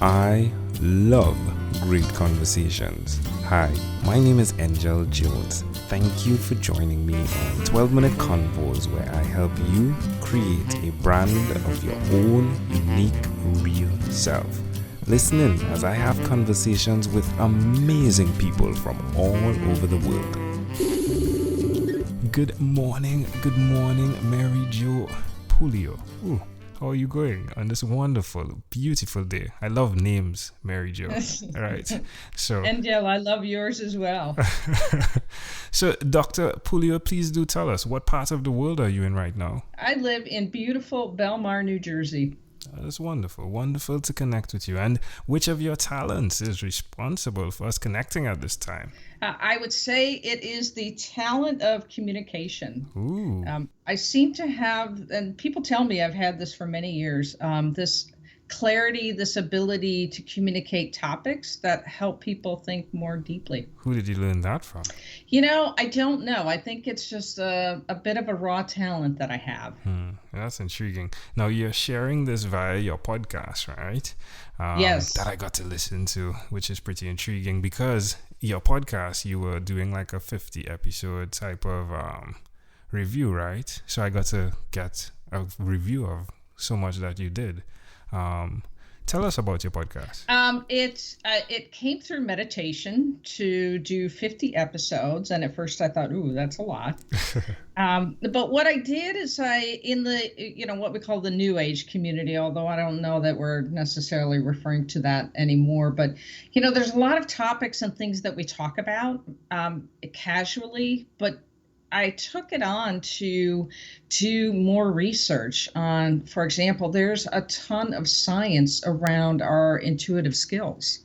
I love great conversations. Hi, my name is Angel Jones. Thank you for joining me on 12-Minute Convos, where I help you create a brand of your own unique, real self. Listen in as I have conversations with amazing people from all over the world. Good morning, Marijo Puleo. Ooh, how are you going on this wonderful, beautiful day? I love names, Marijo. All right, so Angel, I love yours as well. so Dr. Puleo, please do tell us, what part of the world are you in right now? I live in beautiful Belmar, New Jersey. That's wonderful to connect with you. And which of your talents is responsible for us connecting at this time? I would say it is the talent of communication. Ooh. I seem to have, and people tell me I've had this for many years, this clarity, this ability to communicate topics that help people think more deeply. Who did you learn that from? I don't know. I think it's just a bit of a raw talent that I have. That's intriguing. Now, you're sharing this via your podcast, right? Yes. That I got to listen to, which is pretty intriguing because your podcast, you were doing like a 50 episode type of review, right? So I got to get a review of so much that you did. Tell us about your podcast. It came through meditation to do 50 episodes, and at first I thought, ooh, that's a lot. But what I did is in the what we call the New Age community, although I don't know that we're necessarily referring to that anymore, but there's a lot of topics and things that we talk about casually, but I took it on to do more research on, for example, there's a ton of science around our intuitive skills.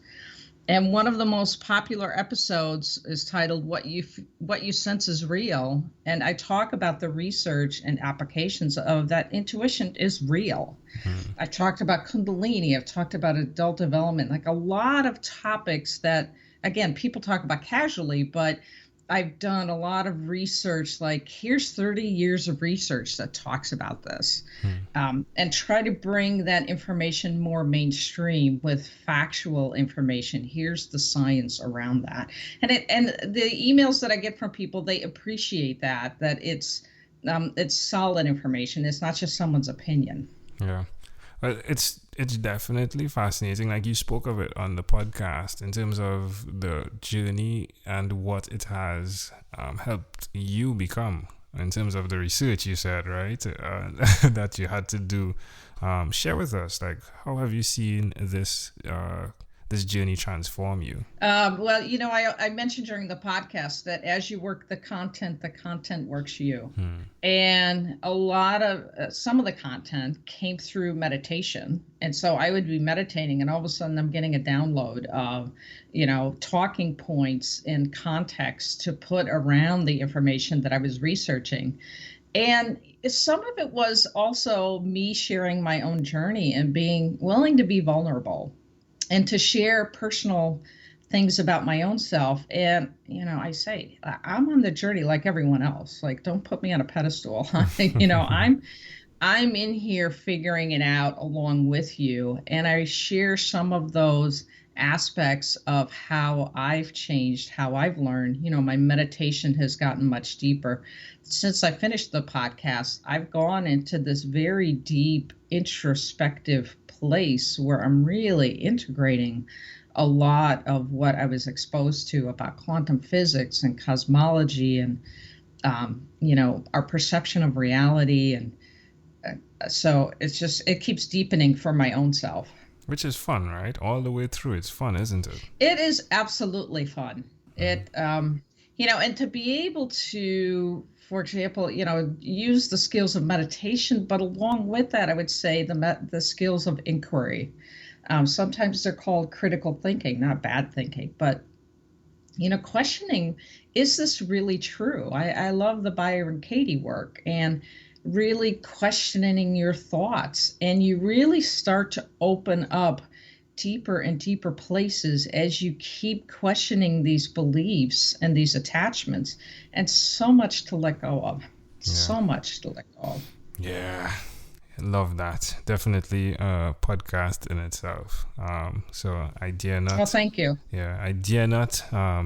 And one of the most popular episodes is titled What You Sense is Real. And I talk about the research and applications of that intuition is real. Mm-hmm. I've talked about Kundalini. I've talked about adult development, like a lot of topics that, again, people talk about casually, but I've done a lot of research, like here's 30 years of research that talks about this, and try to bring that information more mainstream with factual information. Here's the science around that. And the emails that I get from people, they appreciate that it's solid information. It's not just someone's opinion. Yeah. Well, it's definitely fascinating. Like you spoke of it on the podcast in terms of the journey and what it has helped you become in terms of the research you said, right? That you had to do. Share with us, like, how have you seen this journey transform you? Well, I mentioned during the podcast that as you work the content works you. And a lot of some of the content came through meditation. And so I would be meditating and all of a sudden I'm getting a download of, talking points and context to put around the information that I was researching. And some of it was also me sharing my own journey and being willing to be vulnerable and to share personal things about my own self. And, I say, I'm on the journey like everyone else. Like, don't put me on a pedestal. I'm in here figuring it out along with you. And I share some of those aspects of how I've changed, how I've learned. My meditation has gotten much deeper. Since I finished the podcast, I've gone into this very deep introspective place where I'm really integrating a lot of what I was exposed to about quantum physics and cosmology and, our perception of reality. And so it keeps deepening for my own self. Which is fun, right? All the way through, it's fun, isn't it? It is absolutely fun. It, and to be able to, for example, use the skills of meditation, but along with that, I would say the skills of inquiry. Sometimes they're called critical thinking, not bad thinking, but, questioning, is this really true? I love the Byron Katie work and really questioning your thoughts. And you really start to open up deeper and deeper places as you keep questioning these beliefs and these attachments, and so much to let go of. Yeah. So much to let go of. Yeah. Love that. Definitely a podcast in itself. So I dare not. Well, thank you. Yeah, I dare not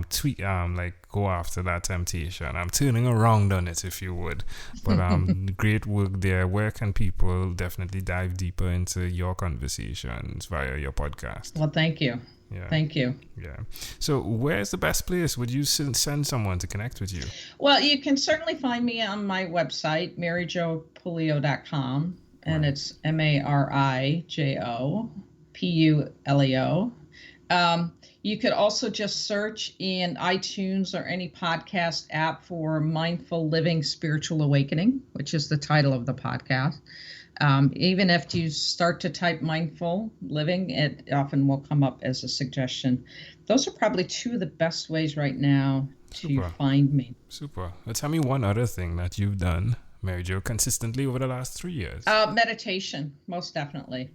tweet like go after that temptation. I'm turning around on it, if you would. But great work there. Where can people definitely dive deeper into your conversations via your podcast? Well, thank you. Yeah. Thank you. Yeah. So where's the best place? Would you send someone to connect with you? Well, you can certainly find me on my website, marijopuleo.com, and Right. it's MARIJOPULEO. You could also just search in iTunes or any podcast app for Mindful Living Spiritual Awakening, which is the title of the podcast. Even if you start to type mindful living, it often will come up as a suggestion. Those are probably two of the best ways right now to Super. find me. Super. Well, tell me one other thing that you've done, Marijo, consistently over the last 3 years. Meditation, most definitely.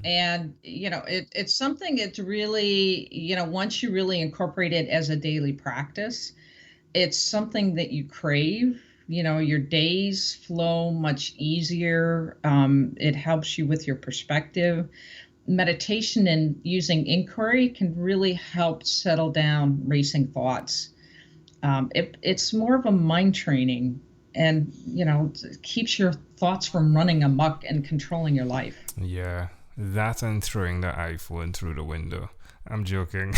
And, it's something it's really, once you really incorporate it as a daily practice, it's something that you crave. Your days flow much easier. It helps you with your perspective. Meditation and using inquiry can really help settle down racing thoughts. It's more of a mind training and, it keeps your thoughts from running amok and controlling your life. Yeah, that and throwing the iPhone through the window. I'm joking.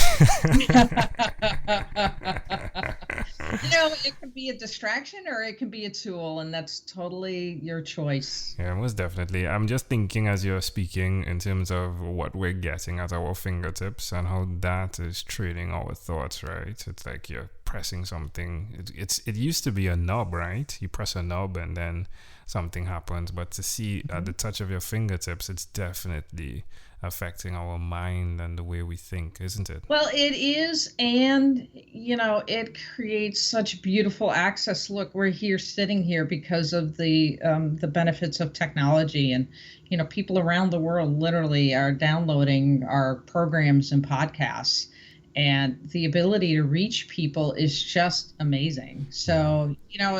It can be a distraction or it can be a tool, and that's totally your choice. Yeah, most definitely. I'm just thinking as you're speaking in terms of what we're getting at our fingertips and how that is training our thoughts, right? It's like you're pressing something. It used to be a knob, right? You press a knob and then something happens. But to see at the touch of your fingertips, it's definitely affecting our mind and the way we think, isn't it? Well, it is, and it creates such beautiful access. Look, we're sitting here because of the benefits of technology, and people around the world literally are downloading our programs and podcasts, and the ability to reach people is just amazing. So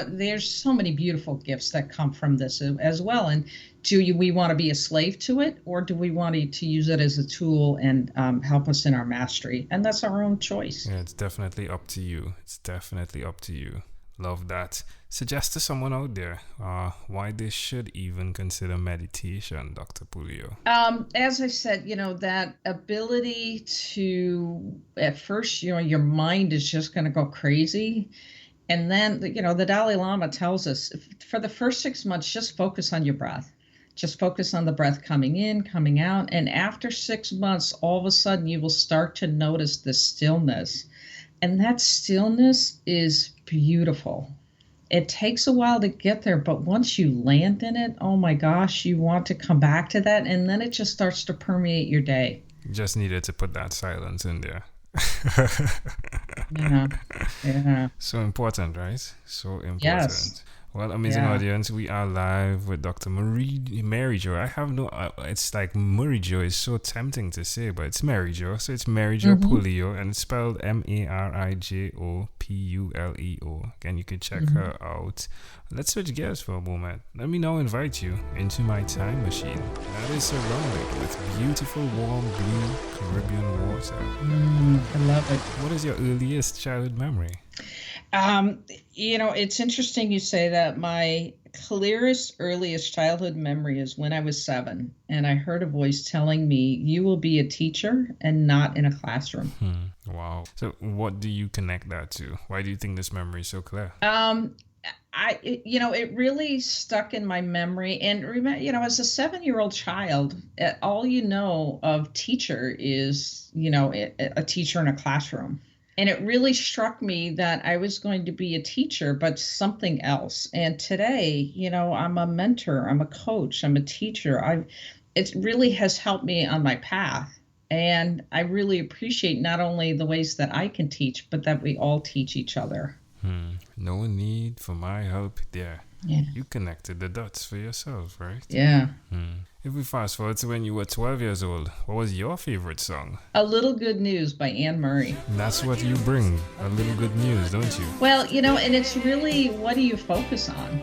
there's so many beautiful gifts that come from this as well. And we want to be a slave to it, or do we want to use it as a tool and help us in our mastery? And that's our own choice. Yeah, it's definitely up to you. It's definitely up to you. Love that. Suggest to someone out there why they should even consider meditation, Dr. Puleo. As I said, that ability to, at first, your mind is just going to go crazy. And then, the Dalai Lama tells us for the first 6 months, just focus on your breath. Just focus on the breath coming in, coming out. And after 6 months, all of a sudden, you will start to notice the stillness. And that stillness is beautiful. It takes a while to get there, but once you land in it, oh my gosh, you want to come back to that. And then it just starts to permeate your day. You just needed to put that silence in there. Yeah. So important, right? So important. Yes. Well, amazing audience. We are live with Dr. Marijo. I have it's like Marijo is so tempting to say, but it's Marijo. So it's Marijo Puleo, and it's spelled MARIJOPULEO. Again, you can check her out. Let's switch gears for a moment. Let me now invite you into my time machine that is surrounded with beautiful, warm, blue Caribbean water. I love it. What is your earliest childhood memory? It's interesting you say that. My clearest, earliest childhood memory is when I was 7, and I heard a voice telling me, "You will be a teacher and not in a classroom." Wow. So what do you connect that to? Why do you think this memory is so clear? It really stuck in my memory. And remember, as a 7-year-old child, all you know of teacher is, a teacher in a classroom. And it really struck me that I was going to be a teacher, but something else. And today, I'm a mentor, I'm a coach, I'm a teacher. It really has helped me on my path. And I really appreciate not only the ways that I can teach, but that we all teach each other. No need for my help there. Yeah. You connected the dots for yourself, right? Yeah. If we fast forward to when you were 12 years old, what was your favorite song? A Little Good News by Anne Murray. That's what you bring, a little good news, don't you? Well, and it's really, what do you focus on?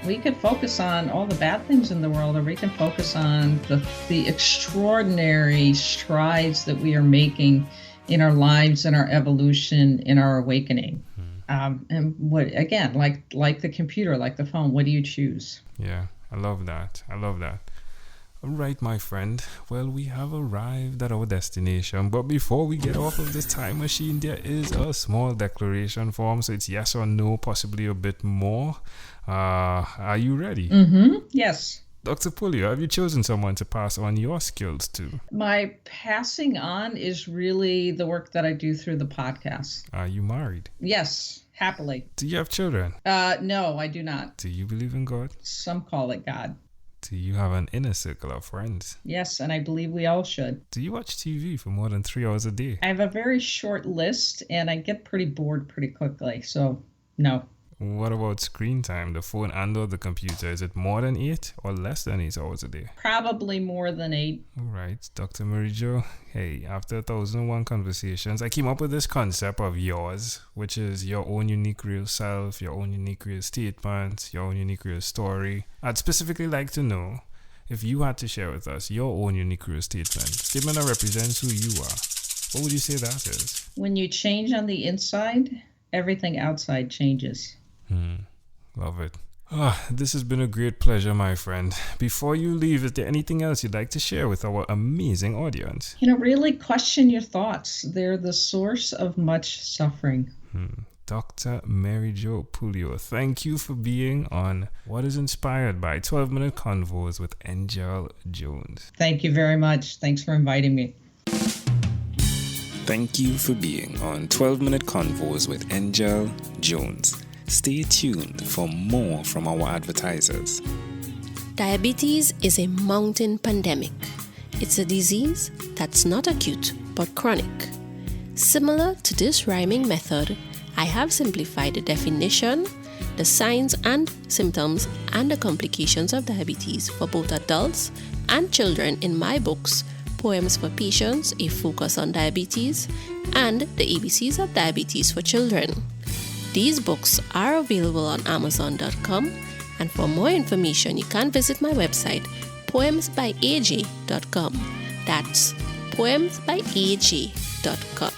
We could focus on all the bad things in the world, or we can focus on the extraordinary strides that we are making in our lives, in our evolution, in our awakening. And what, again, like the computer, like the phone, what do you choose? Yeah, I love that. I love that. All right, my friend. Well, we have arrived at our destination. But before we get off of this time machine, there is a small declaration form. So it's yes or no, possibly a bit more. Are you ready? Mm-hmm. Yes. Dr. Puleo, have you chosen someone to pass on your skills to? My passing on is really the work that I do through the podcast. Are you married? Yes, happily. Do you have children? No, I do not. Do you believe in God? Some call it God. Do you have an inner circle of friends? Yes, and I believe we all should. Do you watch TV for more than 3 hours a day? I have a very short list, and I get pretty bored pretty quickly, so no. What about screen time, the phone and or the computer? Is it more than 8 or less than 8 hours a day? Probably more than 8. All right, Dr. Marijo. Hey, after 1001 conversations, I came up with this concept of yours, which is your own unique real self, your own unique real statement, your own unique real story. I'd specifically like to know if you had to share with us your own unique real statement that represents who you are. What would you say that is? When you change on the inside, everything outside changes. Love it. This has been a great pleasure, my friend. Before you leave, is there anything else you'd like to share with our amazing audience? Really question your thoughts. They're the source of much suffering. Dr. Marijo Puleo, thank you for being on What is Inspired by 12-Minute Convos with Angel Jones. Thank you very much. Thanks for inviting me. Thank you for being on 12-Minute Convos with Angel Jones. Stay tuned for more from our advertisers. Diabetes is a mountain pandemic. It's a disease that's not acute but chronic. Similar to this rhyming method, I have simplified the definition, the signs and symptoms, and the complications of diabetes for both adults and children in my books, Poems for Patients, A Focus on Diabetes, and The ABCs of Diabetes for Children. These books are available on Amazon.com, and for more information, you can visit my website, poemsbyaj.com. That's poemsbyaj.com.